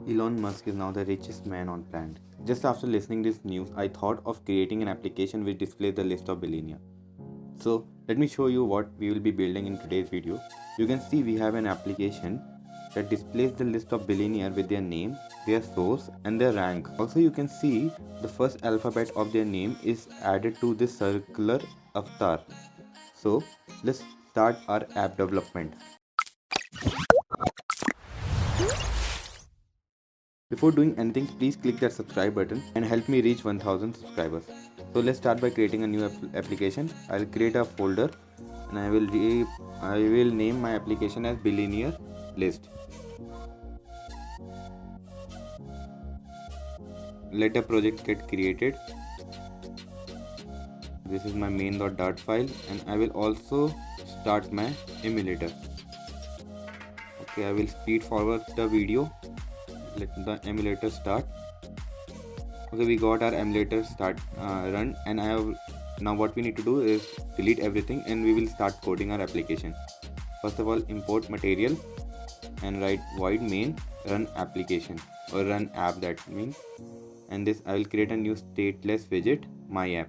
Elon Musk is now the richest man on planet. Just after listening this news, I thought of creating an application which displays the list of billionaires. So let me show you what we will be building in today's video. You can see we have an application that displays the list of billionaires with their name, their source and their rank. Also you can see the first alphabet of their name is added to this circular avatar. So let's start our app development. Before doing anything, please click that subscribe button and help me reach 1000 subscribers. So let's start by creating a new application. I'll create a folder and I will name my application as Billionaire List. Let a project get created. This is my main.dart file and I will also start my emulator. Okay, I will speed forward the video. Let the emulator start. Okay, we got our emulator run and now what we need to do is delete everything and we will start coding our application. First of all, import material and write void main run application or run app, that means, and this I will create a new stateless widget, my app.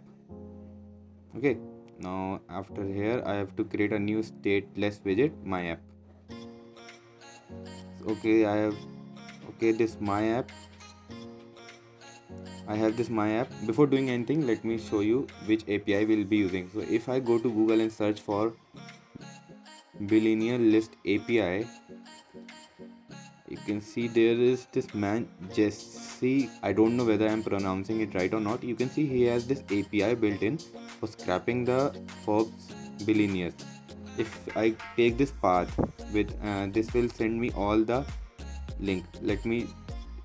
Okay, now after here I have to create a new stateless widget, my app. Okay, I have this my app. I have this my app. Before doing anything, let me show you which API we'll be using. So if I go to Google and search for Billionaire List API, you can see there is this man Jesse. I don't know whether I'm pronouncing it right or not. You can see he has this API built in for scrapping the Forbes billionaires. If I take this path with this will send me all the link. Let me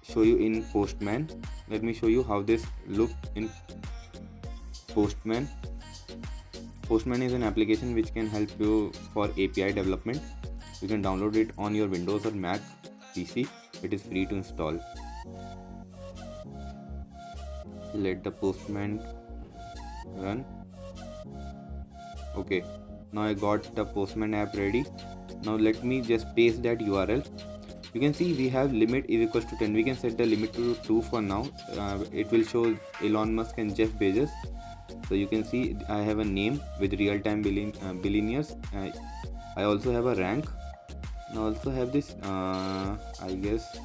show you in Postman. Let me show you how this looked in Postman. Postman is an application which can help you for API development. You can download it on your Windows or Mac PC. It is free to install. Let the Postman run. Okay, now I got the Postman app ready. Now let me just paste that URL. You can see we have limit is equals to 10. We can set the limit to 2 for now. It will show Elon Musk and Jeff Bezos. So you can see I have a name with real-time billionaires. I also have a rank. I also have this. I guess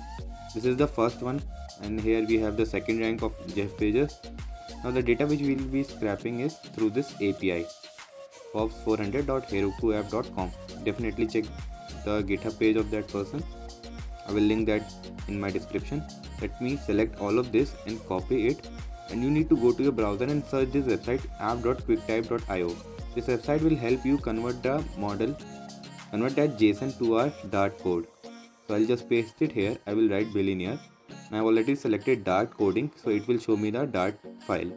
this is the first one, and here we have the second rank of Jeff Bezos. Now the data which we will be scrapping is through this API, forbes400.herokuapp.com. Definitely check the GitHub page of that person. I will link that in my description. Let me select all of this and copy it, and you need to go to your browser and search this website app.quicktime.io. This website will help you convert that JSON to our Dart code. So I'll just paste it here. I will write billionaire. I have already selected Dart coding, so it will show me the Dart file.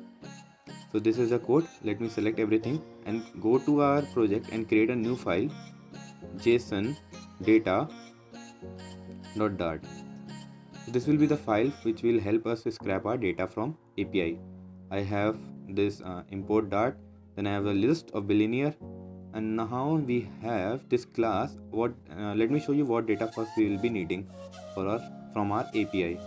So this is the code. Let me select everything and go to our project and create a new file, JSON data .dart. This will be the file which will help us to scrap our data from API. I have this import Dart, then I have a list of billionaire, and now we have this class. Let me show you what data first we will be needing from our API.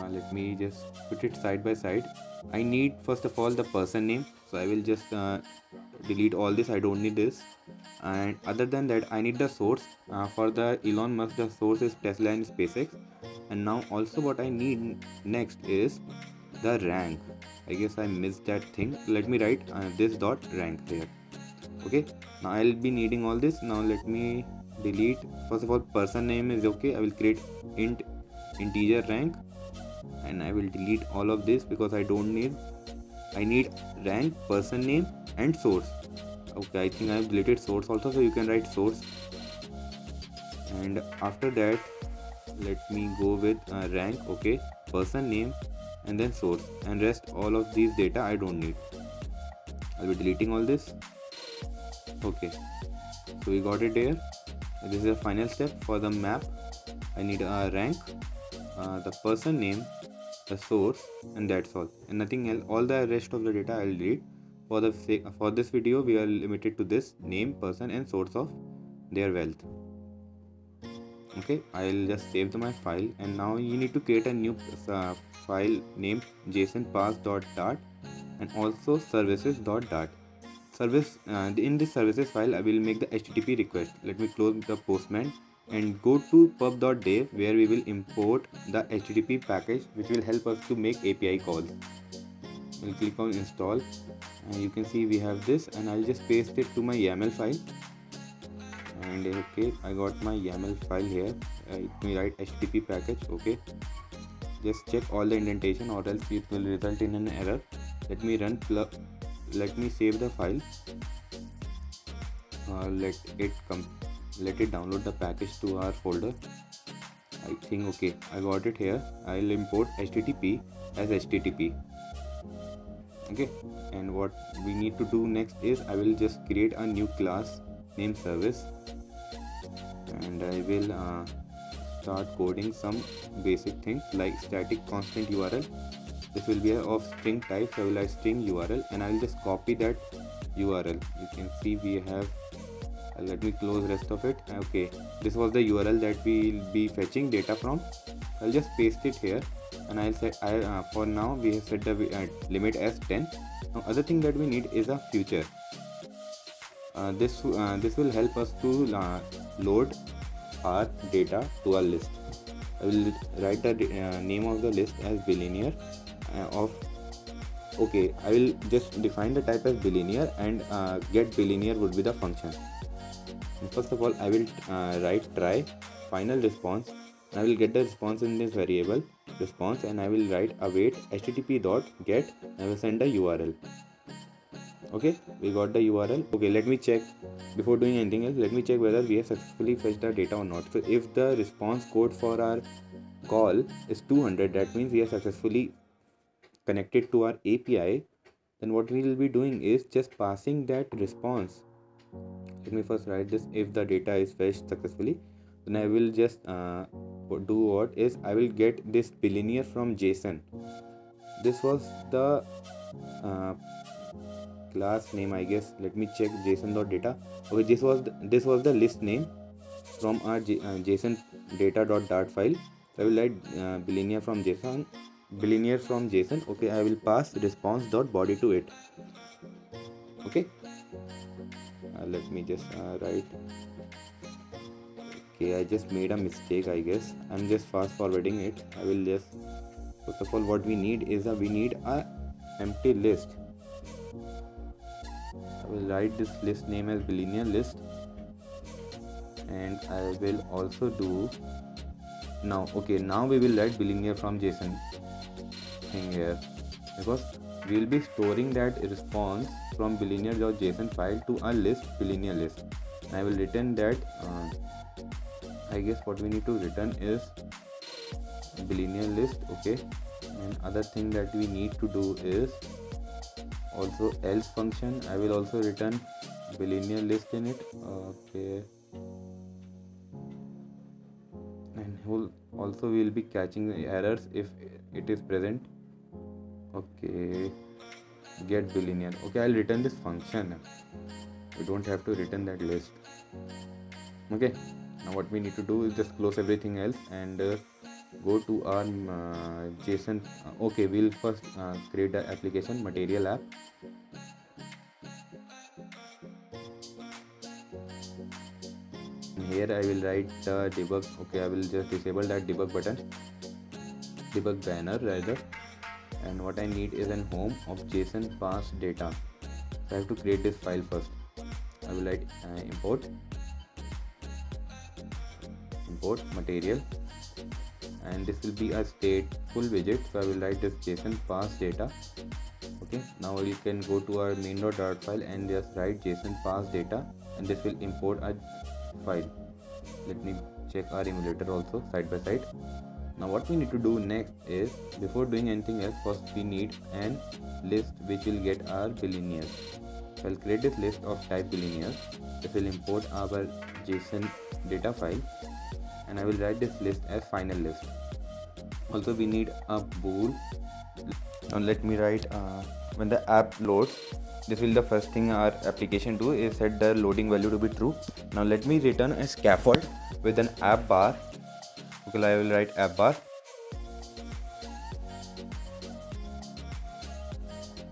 Let me just put it side by side. I need first of all the person name, so I will just delete all this. I don't need this. And other than that, I need the source. For the Elon Musk, the source is Tesla and SpaceX. And now also what I need next is the rank. I guess I missed that thing. Let me write this dot rank here. Okay, now I'll be needing all this. Now let me delete. First of all, person name is okay. I will create integer rank, and I will delete all of this because I don't need. I need rank, person name and source. Okay, I think I have deleted source also, so you can write source. And after that, let me go with rank, okay, person name and then source, and rest all of these data I don't need. I'll be deleting all this. Okay, so we got it there. This is the final step for the map. I need a rank, the person name, the source, and that's all, and nothing else. All the rest of the data I'll delete. For this video, we are limited to this name, person, and source of their wealth. Okay, I'll just save my file, and now you need to create a new file named json-pass.dart and also services.dart. In this services file, I will make the HTTP request. Let me close the Postman and go to pub.dev, where we will import the HTTP package which will help us to make API calls. We'll click on install, and you can see we have this, and I'll just paste it to my YAML file. And okay, I got my YAML file here. Let me write HTTP package. Okay, just check all the indentation, or else it will result in an error. Let me save the file. Let it download the package to our folder. I think okay, I got it here. I'll import HTTP as HTTP. Okay, and what we need to do next is I will just create a new class named service, and I will start coding some basic things like static constant URL. This will be of string type, so I will write string URL, and I will just copy that URL. You can see we have let me close rest of it. Okay, this was the URL that we will be fetching data from. I'll just paste it here, and I'll say for now we have set the limit as 10. Now other thing that we need is a future. This will help us to load our data to our list. I will write the name of the list as bilinear okay, I will just define the type as bilinear, and get bilinear would be the function. And first of all, I will write try final response. I will get the response in this variable response, and I will write await http.get. I will send the URL. Okay, we got the URL. Okay, let me check before doing anything else. Let me check whether we have successfully fetched the data or not. So if the response code for our call is 200, that means we are successfully connected to our API. Then what we will be doing is just passing that response. Let me first write this. If the data is fetched successfully, then I will just do what is I will get this bilinear from JSON. This was the class name, I guess. Let me check JSON.data. Okay, this was the list name from our JSON data.dart file. So I will write bilinear from JSON. Okay, I will pass response.body to it. Okay, let me just write. Okay, I just made a mistake, I guess. I'm just fast forwarding it. I will just, first of all, what we need is we need a empty list. I will write this list name as bilinear list, and I will also do now. Okay, now we will write bilinear from JSON thing here, because we will be storing that response from bilinear.json file to a list, bilinear list. I will return that. I guess what we need to return is bilinear list. Okay, and other thing that we need to do is also else function. I will also return bilinear list in it. Okay, and also we will be catching the errors if it is present. Okay, get bilinear. Okay, I'll return this function. We don't have to return that list. Okay, now what we need to do is just close everything else and go to our JSON. Okay, we'll first create the application material app. And here I will write the debug. Okay, I will just disable that debug button, debug banner rather. And what I need is an home of JSON pass data. So I have to create this file first. I will write import material, and this will be a stateful widget. So I will write this JSON pass data. Okay, now you can go to our main.dart file and just write JSON pass data, and this will import a file. Let me check our emulator also side by side. Now what we need to do next is, before doing anything else, first we need an list which will get our bilinear. So I'll create this list of type bilinear. This will import our JSON data file, and I will write this list as final list. Also we need a bool. Now let me write when the app loads, this will the first thing our application do is set the loading value to be true. Now let me return a scaffold with an app bar. Okay, I will write app bar.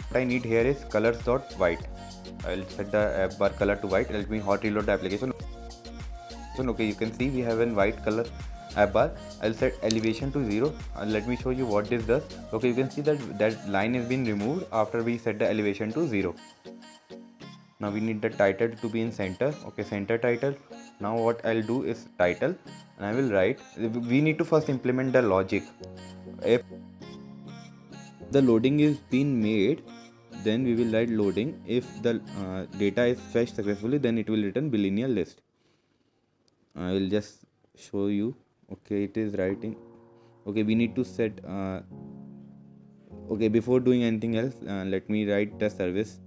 What I need here is colors.white. I will set the app bar color to white. Let me hot reload the application. Okay, you can see we have a white color app bar. I'll set elevation to 0 and let me show you what this does. Okay, you can see that line has been removed after we set the elevation to 0. Now we need the title to be in center. Okay, center title. Now what I'll do is title, and I will write. We need to first implement the logic. If the loading is being made, then we will write loading. If the data is fetched successfully, then it will return bilinear list. I will just show you. Okay, it is writing. Okay, we need to set okay, before doing anything else, let me write the service.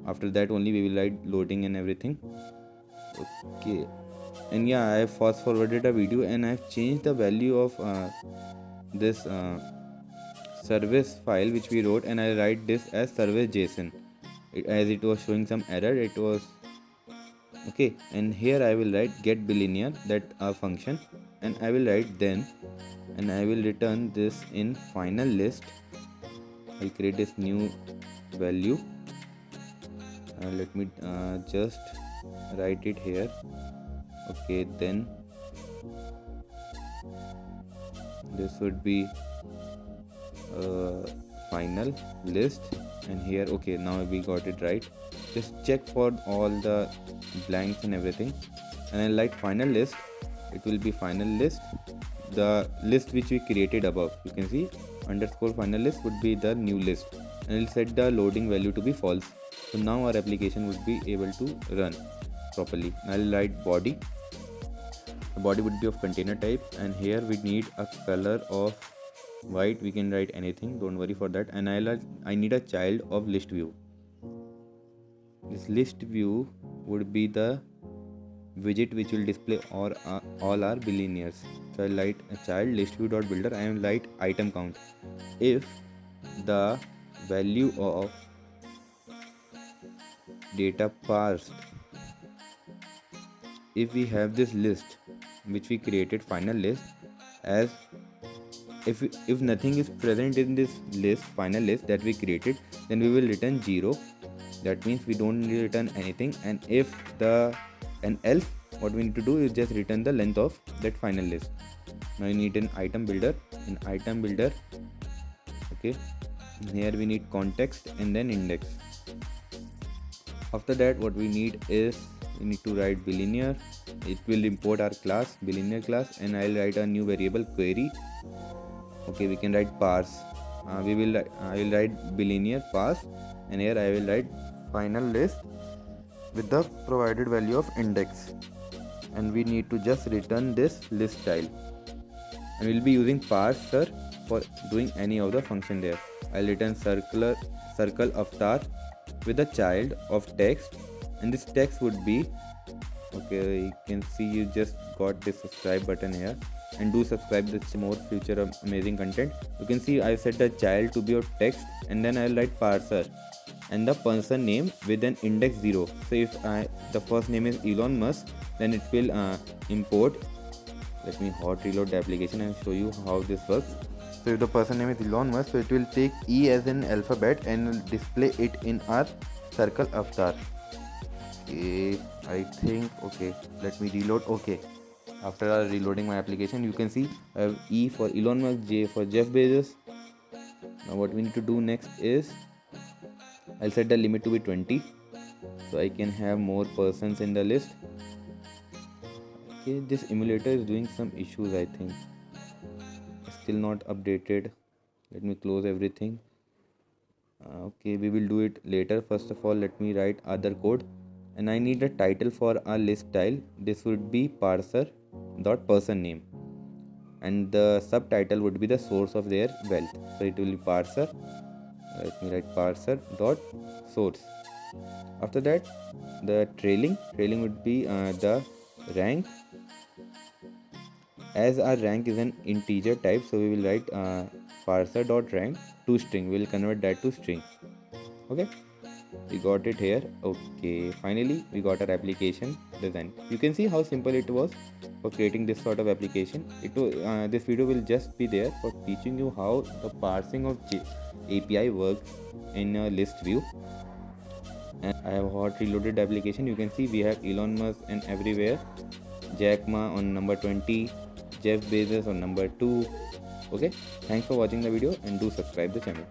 After that only we will write loading and everything. Okay, and yeah, I have fast forwarded a video and I have changed the value of this service file which we wrote, and I write this as service JSON. As it was showing some error, it was okay. And here I will write get bilinear, that function, and I will write then, and I will return this in final list. I'll create this new value. Let me just write it here. Okay, then this would be final list, and here okay, now we got it right. Just check for all the blanks and everything, and I like final list. It will be final list, the list which we created above. You can see underscore final list would be the new list, and I'll set the loading value to be false. So now our application would be able to run properly. I'll write body. The body would be of container type, and here we need a color of white. We can write anything, don't worry for that. And I need a child of list view. This list view would be the widget which will display all our bilinears. So I'll write a child list view dot builder. I will write item count. If the value of data parsed, if we have this list which we created final list, as if nothing is present in this list final list that we created, then we will return 0. That means we don't need to return anything. And if and else, what we need to do is just return the length of that final list. Now you need an item builder. In item builder, okay, here we need context and then index. After that, what we need is we need to write bilinear. It will import our class bilinear class, and I'll write a new variable query. Okay, we can write parse. I will write bilinear parse, and here I will write final list with the provided value of index, and we need to just return this list child, and we'll be using parser for doing any of the function there. I'll return circle avatar with a child of text, and this text would be okay. You can see you just got this subscribe button here, and do subscribe. This more future amazing content. You can see I set the child to be of text, and then I'll write parser and the person name with an index 0. So if the first name is Elon Musk, then it will import. Let me hot reload the application and show you how this works. So if the person name is Elon Musk, so it will take E as an alphabet and display it in our circle avatar. Okay, I think okay. Let me reload. Okay, after reloading my application, you can see I have E for Elon Musk, J for Jeff Bezos. Now what we need to do next is I'll set the limit to be 20, so I can have more persons in the list. Okay, this emulator is doing some issues, I think. Still not updated. Let me close everything. Okay, we will do it later. First of all, let me write other code, and I need a title for our list style. This would be parser dot person name, and the subtitle would be the source of their wealth. So it will be parser. Let me write parser dot source. After that, the trailing would be the rank. As our rank is an integer type, so we will write parser dot rank to string. We will convert that to string. Okay. We got it here. Okay, finally we got our application design. You can see how simple it was for creating this sort of application. This video will just be there for teaching you how the parsing of API works in a list view. And I have a hot reloaded application. You can see we have Elon Musk and everywhere, Jack Ma on number 20, Jeff Bezos on number 2. Okay, thanks for watching the video and do subscribe the channel.